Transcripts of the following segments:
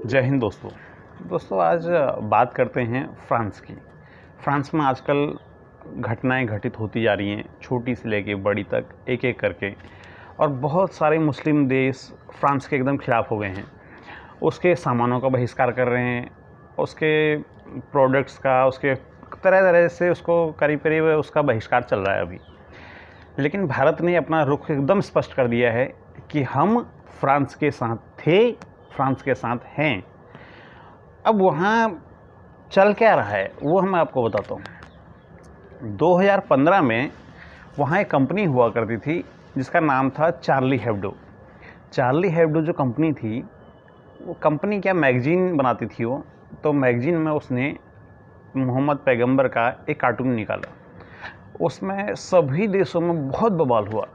जय हिंद दोस्तों आज बात करते हैं फ्रांस की। फ्रांस में आजकल घटनाएं घटित होती जा रही हैं, छोटी से लेके बड़ी तक एक एक करके, और बहुत सारे मुस्लिम देश फ्रांस के एकदम खिलाफ़ हो गए हैं। उसके सामानों का बहिष्कार कर रहे हैं, उसके प्रोडक्ट्स का, उसके तरह तरह से उसको करीब करीब उसका बहिष्कार चल रहा है अभी। लेकिन भारत ने अपना रुख एकदम स्पष्ट कर दिया है कि हम फ्रांस के साथ थे, फ्रांस के साथ हैं। अब वहाँ चल क्या रहा है वो मैं आपको बताता हूँ। 2015 में वहाँ एक कंपनी हुआ करती थी जिसका नाम था चार्ली हेब्डो। चार्ली हेब्डो जो कंपनी थी, वो कंपनी क्या मैगज़ीन बनाती थी वो। तो मैगज़ीन में उसने मोहम्मद पैगंबर का एक कार्टून निकाला। उसमें सभी देशों में बहुत बवाल हुआ।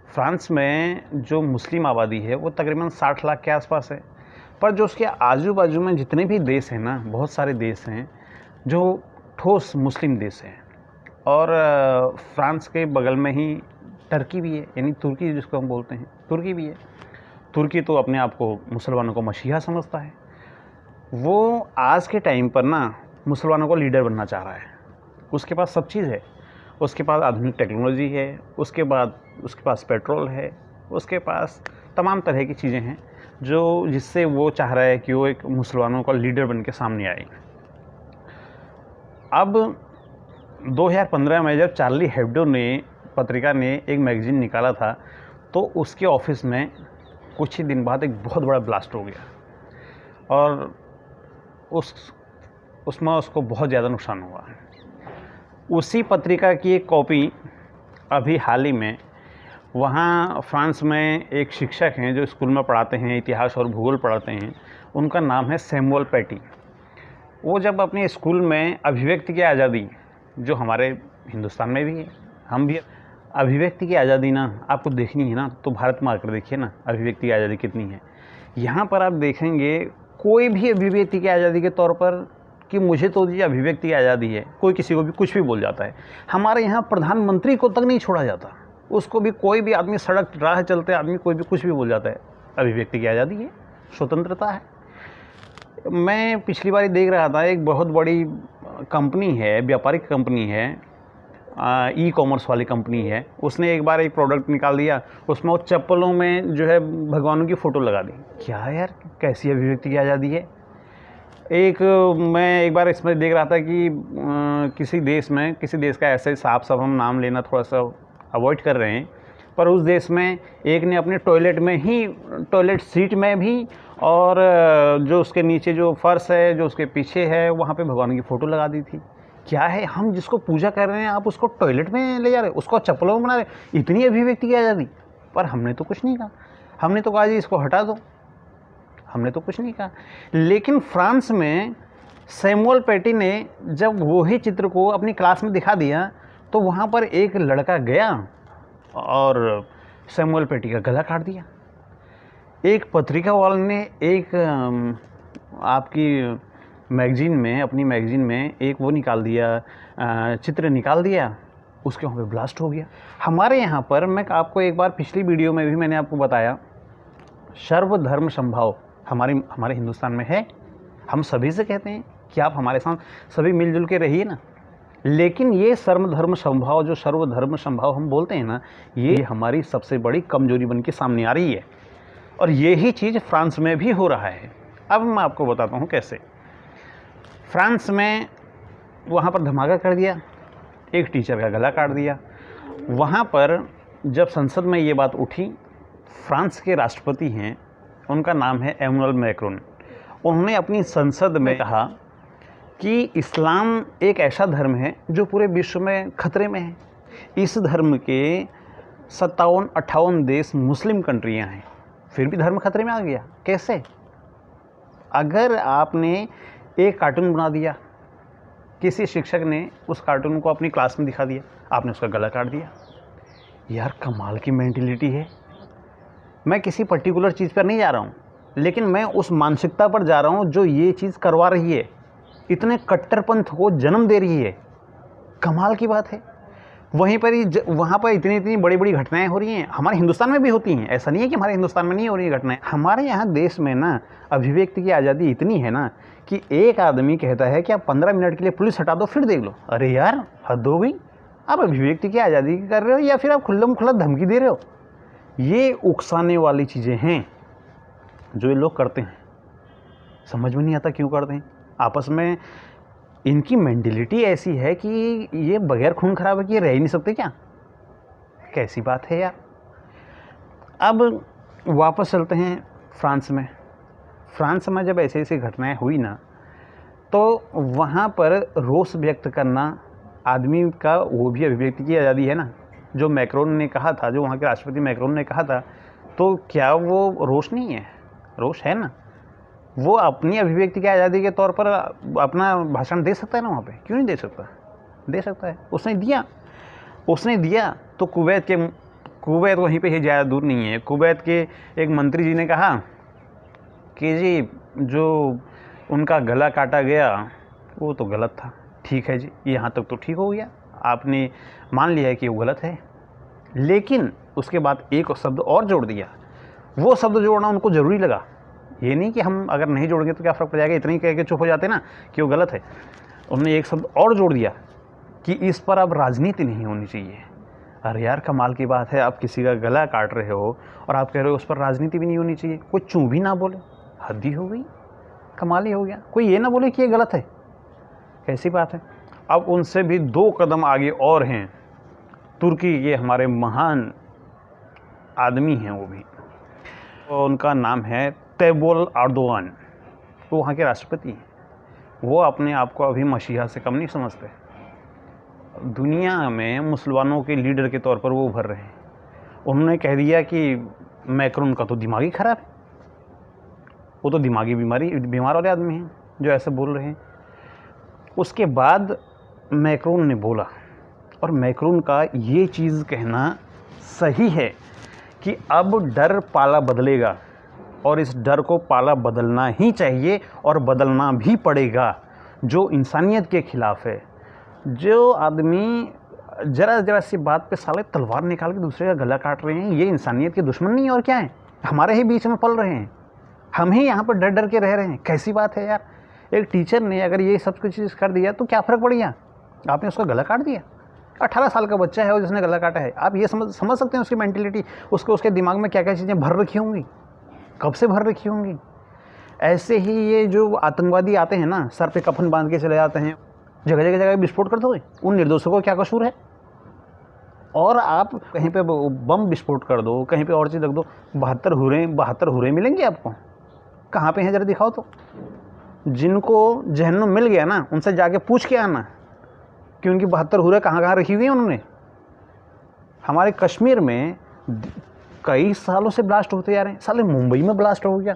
फ्रांस में जो मुस्लिम आबादी है वो तकरीबन 60 लाख के आसपास है, पर जो उसके आजू बाजू में जितने भी देश हैं ना, बहुत सारे देश हैं जो ठोस मुस्लिम देश हैं। और फ्रांस के बगल में ही टर्की भी है, यानी तुर्की जिसको हम बोलते हैं, तुर्की भी है। तुर्की तो अपने आप को मुसलमानों को मसीहा समझता है। वो आज के टाइम पर ना मुसलमानों को लीडर बनना चाह रहा है। उसके पास सब चीज़ है, उसके पास आधुनिक टेक्नोलॉजी है, उसके पास पेट्रोल है, उसके पास तमाम तरह की चीज़ें हैं जो जिससे वो चाह रहा है कि वो एक मुसलमानों का लीडर बन के सामने आए। अब 2015 में जब चार्ली हेब्डो ने पत्रिका ने एक मैगज़ीन निकाला था, तो उसके ऑफिस में कुछ ही दिन बाद एक बहुत बड़ा ब्लास्ट हो गया और उसमें उसको बहुत ज़्यादा नुकसान हुआ। उसी पत्रिका की एक कॉपी अभी हाल ही में वहाँ फ्रांस में एक शिक्षक हैं जो स्कूल में पढ़ाते हैं, इतिहास और भूगोल पढ़ाते हैं। उनका नाम है सैमुअल पैटी। वो जब अपने स्कूल में अभिव्यक्ति की आज़ादी, जो हमारे हिंदुस्तान में भी है, हम भी अभिव्यक्ति की आज़ादी ना आपको देखनी है ना, तो भारत में आकर देखिए ना अभिव्यक्ति की आज़ादी कितनी है। यहाँ पर आप देखेंगे कोई भी अभिव्यक्ति की आज़ादी के तौर पर कि मुझे तो जी अभिव्यक्ति की आज़ादी है, कोई किसी को भी कुछ भी बोल जाता है। हमारे यहाँ प्रधानमंत्री को तक नहीं छोड़ा जाता, उसको भी कोई भी आदमी, सड़क राह चलते आदमी कोई भी कुछ भी बोल जाता है। अभिव्यक्ति की आज़ादी है, स्वतंत्रता है। मैं पिछली बार देख रहा था, एक बहुत बड़ी कंपनी है, व्यापारिक कंपनी है, ई कॉमर्स वाली कंपनी है। उसने एक बार एक प्रोडक्ट निकाल दिया, उसमें वो चप्पलों में जो है भगवानों की फ़ोटो लगा दी। क्या यार, कैसी अभिव्यक्ति की आज़ादी है। मैं एक बार इसमें देख रहा था कि किसी देश का ऐसे साफ साफ हम नाम लेना थोड़ा सा अवॉइड कर रहे हैं, पर उस देश में एक ने अपने टॉयलेट सीट में भी और जो उसके नीचे जो फर्श है, जो उसके पीछे है, वहाँ पे भगवान की फ़ोटो लगा दी थी। क्या है, हम जिसको पूजा कर रहे हैं आप उसको टॉयलेट में ले जा रहे, उसको चप्पलों में बना रहे। इतनी अभिव्यक्ति की आज़ादी। पर हमने तो कुछ नहीं कहा, हमने तो कहा जी इसको हटा दो, हमने तो कुछ नहीं कहा। लेकिन फ्रांस में सैमुअल पैटी ने जब वही चित्र को अपनी क्लास में दिखा दिया, तो वहाँ पर एक लड़का गया और सैमुअल पैटी का गला काट दिया। एक पत्रिका वाले ने एक आपकी मैगज़ीन में, अपनी मैगज़ीन में एक वो निकाल दिया, चित्र निकाल दिया, उसके वहाँ पे ब्लास्ट हो गया। हमारे यहाँ पर मैं आपको एक बार पिछली वीडियो में भी मैंने आपको बताया, सर्वधर्म समभाव हमारे हिंदुस्तान में है। हम सभी से कहते हैं कि आप हमारे साथ सभी मिलजुल के रहिए ना। लेकिन ये सर्वधर्म समभाव हम बोलते हैं ना, ये हमारी सबसे बड़ी कमजोरी बन के सामने आ रही है। और यही चीज़ फ्रांस में भी हो रहा है। अब मैं आपको बताता हूँ कैसे। फ्रांस में वहाँ पर धमाका कर दिया, एक टीचर का गला काट दिया। वहाँ पर जब संसद में ये बात उठी, फ्रांस के राष्ट्रपति हैं, उनका नाम है एमैनुअल मैक्रोन। उन्होंने अपनी संसद में कहा कि इस्लाम एक ऐसा धर्म है जो पूरे विश्व में खतरे में है। इस धर्म के 57-58 देश मुस्लिम कंट्रियां हैं, फिर भी धर्म खतरे में आ गया। कैसे? अगर आपने एक कार्टून बना दिया, किसी शिक्षक ने उस कार्टून को अपनी क्लास में दिखा दिया, आपने उसका गला काट दिया। यार कमाल की मेंटेलिटी है। मैं किसी पर्टिकुलर चीज़ पर नहीं जा रहा हूँ, लेकिन मैं उस मानसिकता पर जा रहा हूँ जो ये चीज़ करवा रही है, इतने कट्टरपंथ को जन्म दे रही है। कमाल की बात है। वहीं पर ही वहाँ पर इतनी इतनी बड़ी बड़ी घटनाएं हो रही हैं। हमारे हिंदुस्तान में भी होती हैं, ऐसा नहीं है कि हमारे हिंदुस्तान में नहीं हो रही है घटनाएं। हमारे यहाँ देश में ना अभिव्यक्ति की आज़ादी इतनी है ना कि एक आदमी कहता है कि आप 15 मिनट के लिए पुलिस हटा दो फिर देख लो। अरे यार हद हो गई, आप अभिव्यक्ति की आज़ादी कर रहे हो या फिर आप खुल्लम खुल्ला धमकी दे रहे हो। ये उकसाने वाली चीज़ें हैं जो ये लोग करते हैं, समझ में नहीं आता क्यों करते हैं। आपस में इनकी मेंटलिटी ऐसी है कि ये बगैर खून खराबे किए रह ही नहीं सकते क्या, कैसी बात है यार। अब वापस चलते हैं फ्रांस में। फ्रांस में जब ऐसी ऐसी घटनाएं हुई ना, तो वहाँ पर रोष व्यक्त करना आदमी का वो भी अभिव्यक्ति की आज़ादी है ना। जो मैक्रोन ने कहा था, जो वहाँ के राष्ट्रपति मैक्रोन ने कहा था, तो क्या वो रोष नहीं है? रोष है ना। वो अपनी अभिव्यक्ति की आज़ादी के तौर पर अपना भाषण दे सकता है ना वहाँ पे, क्यों नहीं दे सकता? दे सकता है। उसने दिया तो कुवैत वहीं पे ही ज़्यादा दूर नहीं है। कुवैत के एक मंत्री जी ने कहा कि जी जो उनका गला काटा गया वो तो गलत था। ठीक है जी, यहाँ तक तो ठीक हो गया, आपने मान लिया है कि वो गलत है, लेकिन उसके बाद एक शब्द और जोड़ दिया। वो शब्द जोड़ना उनको ज़रूरी लगा। ये नहीं कि हम अगर नहीं जोड़ेंगे तो क्या फ़र्क पड़ जाएगा, इतना ही कह के चुप हो जाते ना कि वो गलत है। उन्होंने एक शब्द और जोड़ दिया कि इस पर अब राजनीति नहीं होनी चाहिए। अरे यार कमाल की बात है, आप किसी का गला काट रहे हो और आप कह रहे हो उस पर राजनीति भी नहीं होनी चाहिए। कोई चूँ भी ना बोले, हद ही हो गई, कमाल ही हो गया। कोई ये ना बोले कि ये गलत है, कैसी बात है। अब उनसे भी 2 कदम आगे और हैं तुर्की के हमारे महान आदमी हैं वो भी, तो उनका नाम है तैयब एर्दोगान। वो वहाँ के राष्ट्रपति हैं। वो अपने आप को अभी मसीहा से कम नहीं समझते। दुनिया में मुसलमानों के लीडर के तौर पर वो उभर रहे हैं। उन्होंने कह दिया कि मैक्रोन का तो दिमाग ही खराब है, वो तो दिमागी बीमार वाले आदमी हैं जो ऐसे बोल रहे हैं। उसके बाद मैक्रोन ने बोला, और मैक्रोन का ये चीज़ कहना सही है कि अब डर पाला बदलेगा, और इस डर को पाला बदलना ही चाहिए और बदलना भी पड़ेगा। जो इंसानियत के ख़िलाफ़ है, जो आदमी ज़रा सी बात पे साले तलवार निकाल के दूसरे का गला काट रहे हैं, ये इंसानियत के दुश्मन नहीं और क्या है, हमारे ही बीच में पल रहे हैं। हम ही यहाँ पर डर डर के रह रहे हैं, कैसी बात है यार। एक टीचर ने अगर ये सब कुछ चीज़ कर दिया तो क्या फ़र्क पड़ गया, आपने उसका गला काट दिया। 18 साल का बच्चा है और जिसने गला काटा है। आप ये समझ सकते हैं उसकी मेंटलिटी, उसके दिमाग में क्या क्या चीज़ें भर रखी होंगी, कब से भर रखी होंगी। ऐसे ही ये जो आतंकवादी आते हैं ना, सर पे कफन बांध के चले जाते हैं, जगह जगह विस्फोट कर दोगे, उन निर्दोषों को क्या कसूर है। और आप कहीं पे बम विस्फोट कर दो, कहीं पे और चीज़ रख दो, 72 हुरे मिलेंगे आपको। कहाँ पे हैं ज़रा दिखाओ तो। जिनको जहन्नुम मिल गया ना, उनसे जाके पूछ के आना कि उनकी 72 हुरे कहाँ रखी हुई हैं उन्होंने। हमारे कश्मीर में कई सालों से ब्लास्ट होते जा रहे हैं। साले मुंबई में ब्लास्ट हो गया,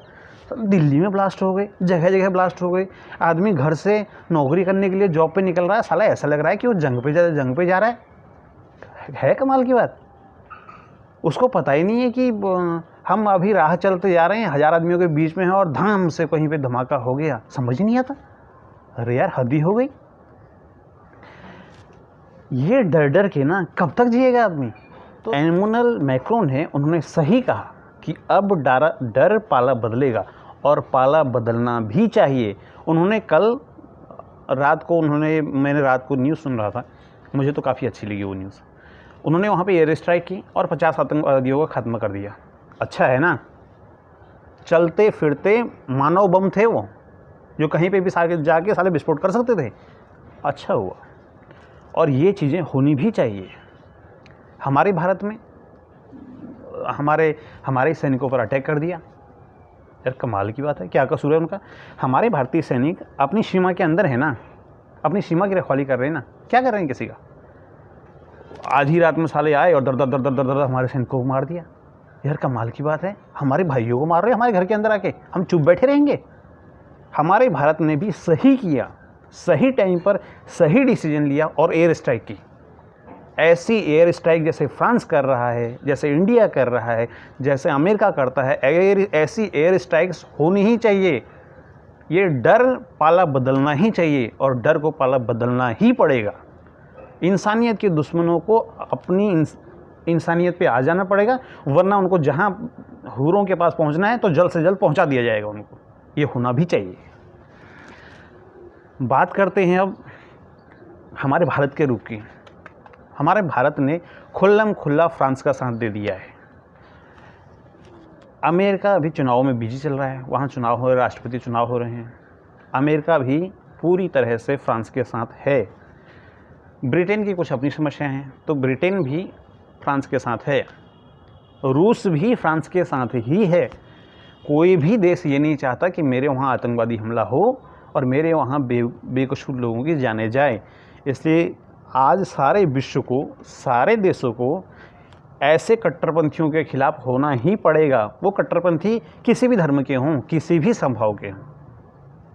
दिल्ली में ब्लास्ट हो गए, जगह जगह ब्लास्ट हो गए। आदमी घर से नौकरी करने के लिए जॉब पे निकल रहा है, साला ऐसा लग रहा है कि वो जंग पे जा रहा है। कमाल की बात। उसको पता ही नहीं है कि हम अभी राह चलते जा रहे हैं, 1000 आदमियों के बीच में हैं और धाम से कहीं पे धमाका हो गया, समझ ही नहीं आता। अरे यार हद ही हो गई। ये डर डर के ना कब तक जिएगा आदमी। तो एमुनल मैक्रोन है, उन्होंने सही कहा कि अब डर पाला बदलेगा और पाला बदलना भी चाहिए। उन्होंने कल रात को मैंने रात को न्यूज़ सुन रहा था, मुझे तो काफ़ी अच्छी लगी वो न्यूज़। उन्होंने वहाँ पे एयर स्ट्राइक की और 50 आतंकवादियों को ख़त्म कर दिया। अच्छा है ना, चलते फिरते मानव बम थे वो, जो कहीं पे भी जाके साले विस्फोट कर सकते थे। अच्छा हुआ, और ये चीज़ें होनी भी चाहिए। हमारे भारत में हमारे सैनिकों पर अटैक कर दिया। यार कमाल की बात है, क्या कसूर है उनका। हमारे भारतीय सैनिक अपनी सीमा के अंदर है ना, अपनी सीमा की रखवाली कर रहे हैं ना, क्या कर रहे हैं किसी का। आधी रात में साले आए और दर हमारे सैनिकों को मार दिया। यार कमाल की बात है, हमारे भाइयों को मार रहे हैं हमारे घर के अंदर आके, हम चुप बैठे रहेंगे। हमारे भारत ने भी सही किया, सही टाइम पर सही डिसीजन लिया और एयर स्ट्राइक की। ऐसी एयर स्ट्राइक जैसे फ्रांस कर रहा है, जैसे इंडिया कर रहा है, जैसे अमेरिका करता है, ऐसी एयर स्ट्राइक्स होनी ही चाहिए। ये डर पाला बदलना ही चाहिए और डर को पाला बदलना ही पड़ेगा। इंसानियत के दुश्मनों को अपनी इंसानियत पे आ जाना पड़ेगा, वरना उनको जहाँ हूरों के पास पहुँचना है तो जल्द से जल्द पहुँचा दिया जाएगा उनको। ये होना भी चाहिए। बात करते हैं अब हमारे भारत के रूप की। हमारे भारत ने खुल्लम खुल्ला फ्रांस का साथ दे दिया है। अमेरिका अभी चुनाव में बिजी चल रहा है, वहाँ चुनाव हो रहे, राष्ट्रपति चुनाव हो रहे हैं। अमेरिका भी पूरी तरह से फ्रांस के साथ है। ब्रिटेन की कुछ अपनी समस्याएं हैं, तो ब्रिटेन भी फ्रांस के साथ है। रूस भी फ्रांस के साथ ही है। कोई भी देश ये नहीं चाहता कि मेरे वहाँ आतंकवादी हमला हो और मेरे वहाँ बेकसूर लोगों की जाने जाए। इसलिए आज सारे विश्व को, सारे देशों को ऐसे कट्टरपंथियों के खिलाफ होना ही पड़ेगा। वो कट्टरपंथी किसी भी धर्म के हों, किसी भी संभाव के हों।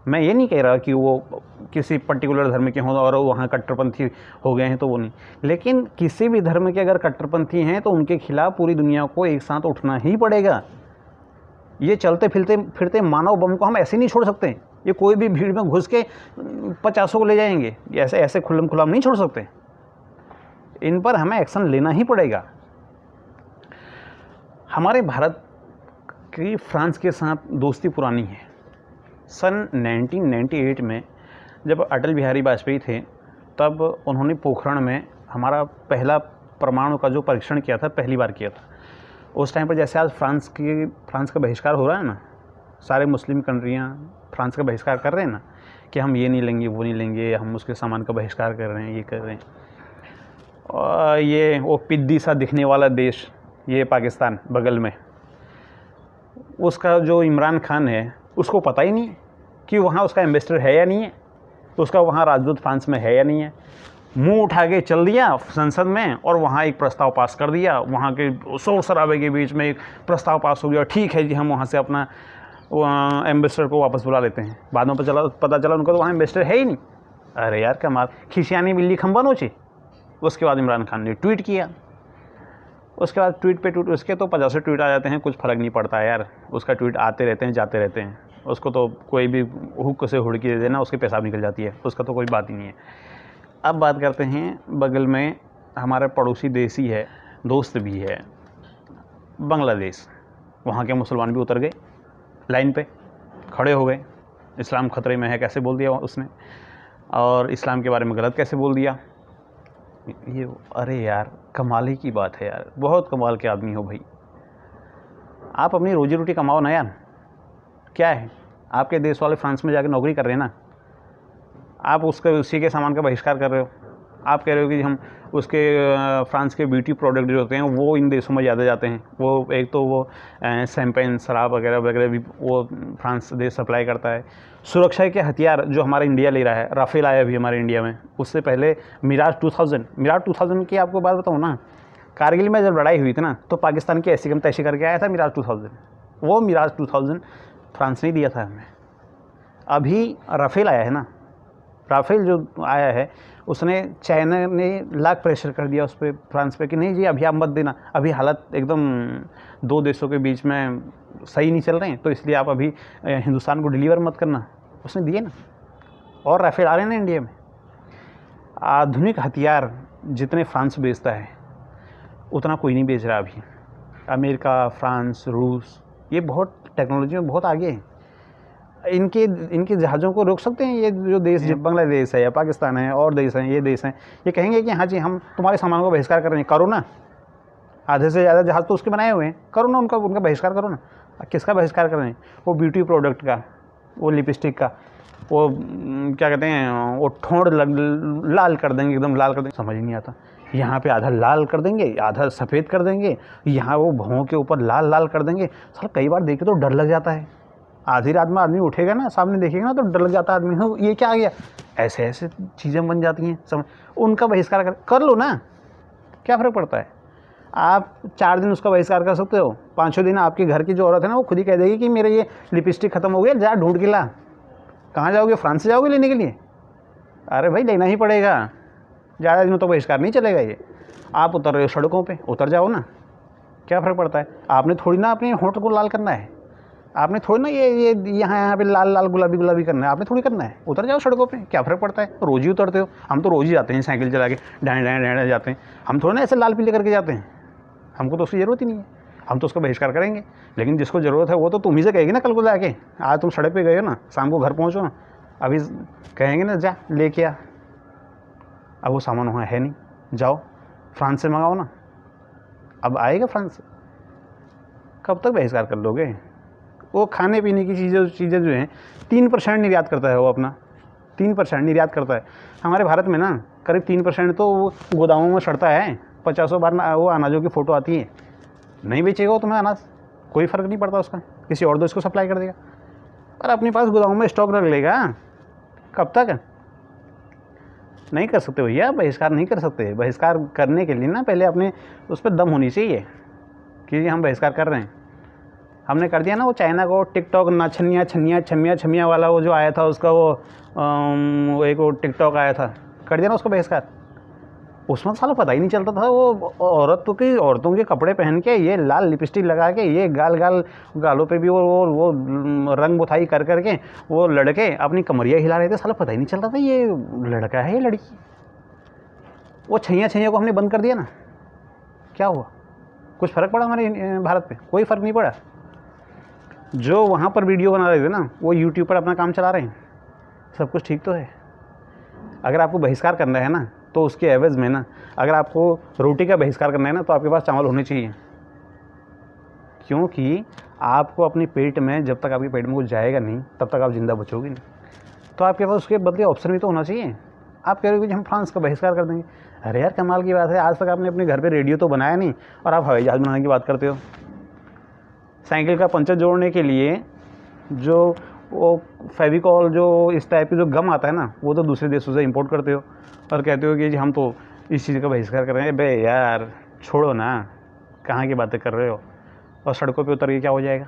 मैं ये नहीं कह रहा कि वो किसी पर्टिकुलर धर्म के हों और वहाँ कट्टरपंथी हो गए हैं तो वो नहीं, लेकिन किसी भी धर्म के अगर कट्टरपंथी हैं तो उनके खिलाफ पूरी दुनिया को एक साथ उठना ही पड़ेगा। ये चलते फिरते मानव बम को हम ऐसे नहीं छोड़ सकते। ये कोई भी भीड़ में घुस के 50 को ले जाएंगे, ऐसे खुल्लम खुल्ला नहीं छोड़ सकते। इन पर हमें एक्शन लेना ही पड़ेगा। हमारे भारत की फ्रांस के साथ दोस्ती पुरानी है। सन 1998 में जब अटल बिहारी वाजपेयी थे, तब उन्होंने पोखरण में हमारा पहला परमाणु का जो परीक्षण किया था, पहली बार किया था। उस टाइम पर जैसे आज फ्रांस का बहिष्कार हो रहा है ना, सारे मुस्लिम कंट्रियाँ फ्रांस का बहिष्कार कर रहे हैं ना, कि हम ये नहीं लेंगे, वो नहीं लेंगे, हम उसके सामान का बहिष्कार कर रहे हैं, ये कर रहे हैं। और ये वो पिद्दी सा दिखने वाला देश, ये पाकिस्तान बगल में, उसका जो इमरान खान है, उसको पता ही नहीं कि वहाँ उसका एम्बेसडर है या नहीं है, उसका वहाँ राजदूत फ्रांस में है या नहीं है। मुंह उठा के चल दिया संसद में और वहाँ एक प्रस्ताव पास कर दिया। वहाँ के शोर शराबे के बीच में एक प्रस्ताव पास हो गया, ठीक है जी, हम वहाँ से अपना एम्बेसडर को वापस बुला लेते हैं। बाद में पता चला उनका तो वहाँ एम्बेसडर है ही नहीं। अरे यार कमाल, खिसियानी बिल्ली खंबा नोचे। उसके बाद इमरान खान ने ट्वीट किया। उसके बाद ट्वीट पे ट्वीट, उसके तो 50 ट्वीट आ जाते हैं, कुछ फ़र्क नहीं पड़ता यार। उसका ट्वीट आते रहते हैं, जाते रहते हैं। उसको तो कोई भी हुक से हुड़की दे देना, उसकी पेशाब निकल जाती है, उसका तो कोई बात ही नहीं है। अब बात करते हैं, बगल में हमारा पड़ोसी देश ही है, दोस्त भी है, बांग्लादेश। वहाँ के मुसलमान भी उतर गए, लाइन पे खड़े हो गए। इस्लाम खतरे में है कैसे बोल दिया उसने, और इस्लाम के बारे में गलत कैसे बोल दिया। ये अरे यार कमाल ही की बात है यार, बहुत कमाल के आदमी हो भाई। आप अपनी रोजी रोटी कमाओ ना यार। क्या है, आपके देश वाले फ्रांस में जाकर नौकरी कर रहे हैं ना, आप उसी के सामान का बहिष्कार कर रहे हो। आप कह रहे हो कि हम उसके फ्रांस के ब्यूटी प्रोडक्ट जो होते हैं वो इन देशों में ज़्यादा जाते हैं। वो एक तो वो शैम्पेन, शराब वगैरह वगैरह भी वो फ्रांस देश सप्लाई करता है। सुरक्षा के हथियार जो हमारा इंडिया ले रहा है, राफेल आया भी हमारे इंडिया में। उससे पहले मिराज 2000 की आपको बात बताऊँ ना, कारगिल में जब लड़ाई हुई थी ना, तो पाकिस्तान की ऐसी कम तैसी करके आया था मिराज 2000। वो मिराज 2000 फ्रांस ने दिया था हमें। अभी राफेल आया है ना, राफेल जो आया है उसने, चाइना ने लाख प्रेशर कर दिया उस पर, फ्रांस पे, कि नहीं जी अभी आप मत देना, अभी हालत एकदम दो देशों के बीच में सही नहीं चल रहे हैं, तो इसलिए आप अभी हिंदुस्तान को डिलीवर मत करना। उसने दिए ना, और राफेल आ रहे हैं ना इंडिया में। आधुनिक हथियार जितने फ्रांस बेचता है उतना कोई नहीं बेच रहा अभी। अमेरिका, फ्रांस, रूस, ये बहुत टेक्नोलॉजी में बहुत आगे हैं। इनके जहाज़ों को रोक सकते हैं ये जो देश, बांग्लादेश है या पाकिस्तान है और देश हैं, ये देश हैं, ये कहेंगे कि हाँ जी हम तुम्हारे सामान को बहिष्कार कर रहे हैं, करो ना। आधे से ज़्यादा जहाज़ तो उसके बनाए हुए हैं, करो ना, उनका बहिष्कार करो ना। किसका बहिष्कार कर रहे हैं? वो ब्यूटी प्रोडक्ट का, वो लिपस्टिक का, वो क्या कहते हैं, वो ठोड़ लाल कर देंगे, एकदम लाल कर देंगे। समझ नहीं आता, यहाँ पे आधा लाल कर देंगे, आधा सफ़ेद कर देंगे, यहाँ वो भौं के ऊपर लाल लाल कर देंगे। सर कई बार देखे तो डर लग जाता है। आधी रात में आदमी उठेगा ना, सामने देखेगा ना, तो डर लग जाता है आदमी, हो ये क्या आ गया। ऐसे ऐसे चीज़ें बन जाती हैं। समझ, उनका बहिष्कार कर लो ना, क्या फ़र्क पड़ता है। आप 4 दिन उसका बहिष्कार कर सकते हो, 5वें दिन आपके घर की जो औरत है ना, वो खुद ही कह देगी कि मेरे ये लिपस्टिक ख़त्म हो गया, जा ढूंढ के ला। कहाँ जाओगे? फ्रांस से जाओगे लेने के लिए? अरे भाई लेना ही पड़ेगा, ज़्यादा दिनों तो बहिष्कार नहीं चलेगा ये। आप उतर रहे हो सड़कों पे, उतर जाओ ना, क्या फ़र्क पड़ता है। आपने थोड़ी ना अपने होंठ को लाल करना है। आपने थोड़ी ना ये यहाँ पे लाल लाल गुलाबी करना है, आपने थोड़ी करना है। उतर जाओ सड़कों पे, क्या फ़र्क पड़ता है, रोज़ ही उतरते हो। हम तो रोज़ ही जाते हैं साइकिल चला के, डाँड डाँड डाँड जाते हैं। हम थोड़ा ना ऐसे लाल पीले करके जाते हैं, हमको तो उसकी ज़रूरत ही नहीं है। हम तो उसका बहिष्कार करेंगे, लेकिन जिसको ज़रूरत है वो तो तुम ही से कहेगी ना कल को जाके। आज तुम सड़क पे गए हो ना, शाम को घर पहुँचो ना, अभी कहेंगे ना जा लेके आ, अब वो सामान वहाँ है नहीं, जाओ फ्रांस से मंगाओ ना। अब आएगा फ्रांस से, कब तक बहिष्कार कर लोगे? वो खाने पीने की चीज़ें जो हैं 3% निर्यात करता है वो अपना, 3% निर्यात करता है। हमारे भारत में ना करीब 3% तो वो गोदामों में सड़ता है। 50 बार वो अनाजों की फ़ोटो आती है, नहीं बेचेगा वो तुम्हें अनाज, कोई फ़र्क नहीं पड़ता उसका, किसी और दोस्त को सप्लाई कर देगा। पर अपने पास गोदामों में स्टॉक रख लेगा, कब तक? नहीं कर सकते भैया, बहिष्कार नहीं कर सकते। बहिष्कार करने के लिए ना पहले अपने उस पर दम होनी चाहिए कि हम बहिष्कार कर रहे हैं। हमने कर दिया ना वो चाइना को, टिकटॉक ना छमिया वाला वो जो आया था उसका वो एक वो टिकटॉक आया था, कर दिया ना उसको बहिष्कार। उसमें साला पता ही नहीं चलता था, वो औरतों के कपड़े पहन के, ये लाल लिपस्टिक लगा के, ये गालों पे भी वो रंग बुथाई कर करके वो लड़के अपनी कमरियाँ हिला रहे थे। साला पता ही नहीं चलता था ये लड़का है ये लड़की। वो छैया को हमने बंद कर दिया ना, क्या हुआ? कुछ फ़र्क पड़ा हमारे भारत पे? कोई फ़र्क नहीं पड़ा। जो वहाँ पर वीडियो बना रहे थे ना, वो यूट्यूब पर अपना काम चला रहे हैं, सब कुछ ठीक तो है। अगर आपको बहिष्कार करना है ना, तो उसके एवज़ में ना, अगर आपको रोटी का बहिष्कार करना है ना, तो आपके पास चावल होने चाहिए। क्योंकि आपको अपने पेट में, जब तक आपके पेट में कुछ जाएगा नहीं, तब तक आप ज़िंदा बचोगे नहीं। तो आपके पास उसके बदले ऑप्शन भी तो होना चाहिए। आप कह रहे हो कि हम फ्रांस का बहिष्कार कर देंगे। अरे यार कमाल की बात है, आज तक आपने अपने घर पे रेडियो तो बनाया नहीं और आप हवाई जहाज़ बनाने की बात करते हो। साइकिल का पंचर जोड़ने के लिए जो वो फेविकॉल जो इस टाइप की जो गम आता है ना, वो तो दूसरे देशों से इंपोर्ट करते हो और कहते हो कि जी हम तो इस चीज़ का बहिष्कार कर रहे हैं। बे यार छोड़ो ना, कहाँ की बातें कर रहे हो? और सड़कों पे उतर के क्या हो जाएगा?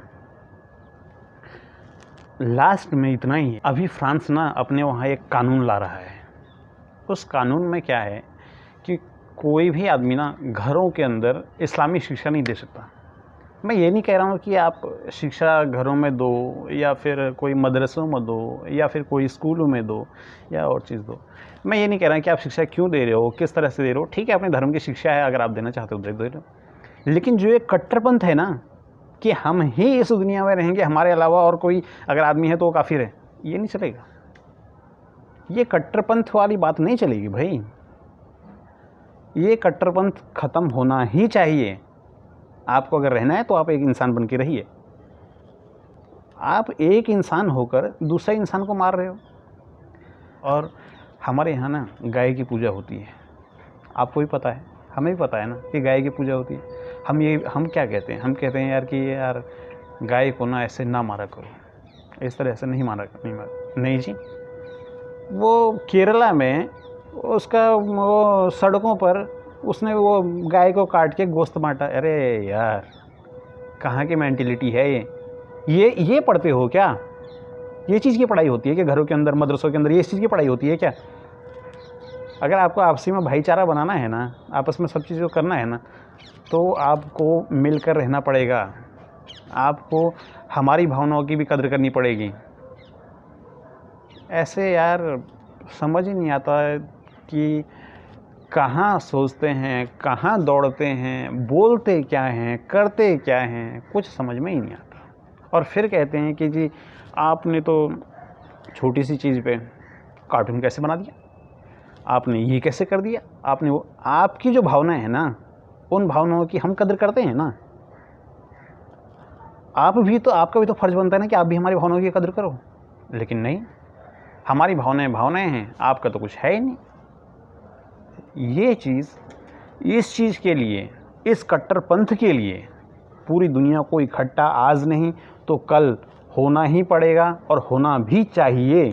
लास्ट में इतना ही है, अभी फ्रांस ना अपने वहाँ एक कानून ला रहा है। उस कानून में क्या है कि कोई भी आदमी ना घरों के अंदर इस्लामी शिक्षा नहीं दे सकता। मैं ये नहीं कह रहा हूँ कि आप शिक्षा घरों में दो या फिर कोई मदरसों में दो या फिर कोई स्कूलों में दो या और चीज़ दो। मैं ये नहीं कह रहा कि आप शिक्षा क्यों दे रहे हो, किस तरह से दे रहे हो। ठीक है, अपने धर्म की शिक्षा है, अगर आप देना चाहते हो दे दो। लेकिन जो एक कट्टरपंथ है ना कि हम ही इस दुनिया में रहेंगे, हमारे अलावा और कोई अगर आदमी है तो वो काफिर है, ये नहीं चलेगा। ये कट्टरपंथ वाली बात नहीं चलेगी भाई। ये कट्टरपंथ ख़त्म होना ही चाहिए। आपको अगर रहना है तो आप एक इंसान बन के रहिए। आप एक इंसान होकर दूसरे इंसान को मार रहे हो। और हमारे यहाँ ना गाय की पूजा होती है, आपको भी पता है, हमें भी पता है ना कि गाय की पूजा होती है। हम क्या कहते हैं? हम कहते हैं यार कि यार गाय को ना ऐसे ना मारा करो, इस तरह से नहीं मारा नहीं जी। वो केरला में उसका वो सड़कों पर उसने वो गाय को काट के गोश्त बांटा। अरे यार कहाँ की मेंटिलिटी है ये पढ़ते हो क्या? ये चीज़ की पढ़ाई होती है कि घरों के अंदर, मदरसों के अंदर ये चीज़ की पढ़ाई होती है क्या? अगर आपको आपसी में भाईचारा बनाना है ना, आपस में सब चीज़ को करना है ना, तो आपको मिलकर रहना पड़ेगा। आपको हमारी भावनाओं की भी कदर करनी पड़ेगी। ऐसे यार समझ ही नहीं आता कि कहाँ सोचते हैं, कहाँ दौड़ते हैं, बोलते क्या हैं, करते क्या हैं, कुछ समझ में ही नहीं आता। और फिर कहते हैं कि जी आपने तो छोटी सी चीज़ पे कार्टून कैसे बना दिया, आपने ये कैसे कर दिया, आपने वो। आपकी जो भावनाएं हैं ना, उन भावनाओं की हम कदर करते हैं ना। आपका भी तो फर्ज बनता है ना कि आप भी हमारी भावनाओं की कदर करो। लेकिन नहीं, हमारी भावनाएं हैं, आपका तो कुछ है ही नहीं। ये चीज़, इस चीज़ के लिए, इस कट्टरपंथ के लिए पूरी दुनिया को इकट्ठा आज नहीं तो कल होना ही पड़ेगा और होना भी चाहिए,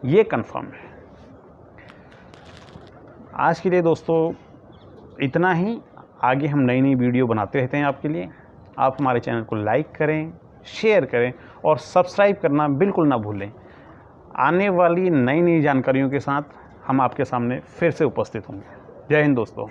ये कंफर्म है। आज के लिए दोस्तों इतना ही। आगे हम नई नई वीडियो बनाते रहते हैं आपके लिए। आप हमारे चैनल को लाइक करें, शेयर करें और सब्सक्राइब करना बिल्कुल ना भूलें। आने वाली नई नई जानकारियों के साथ हम आपके सामने फिर से उपस्थित होंगे। जय हिंद दोस्तों।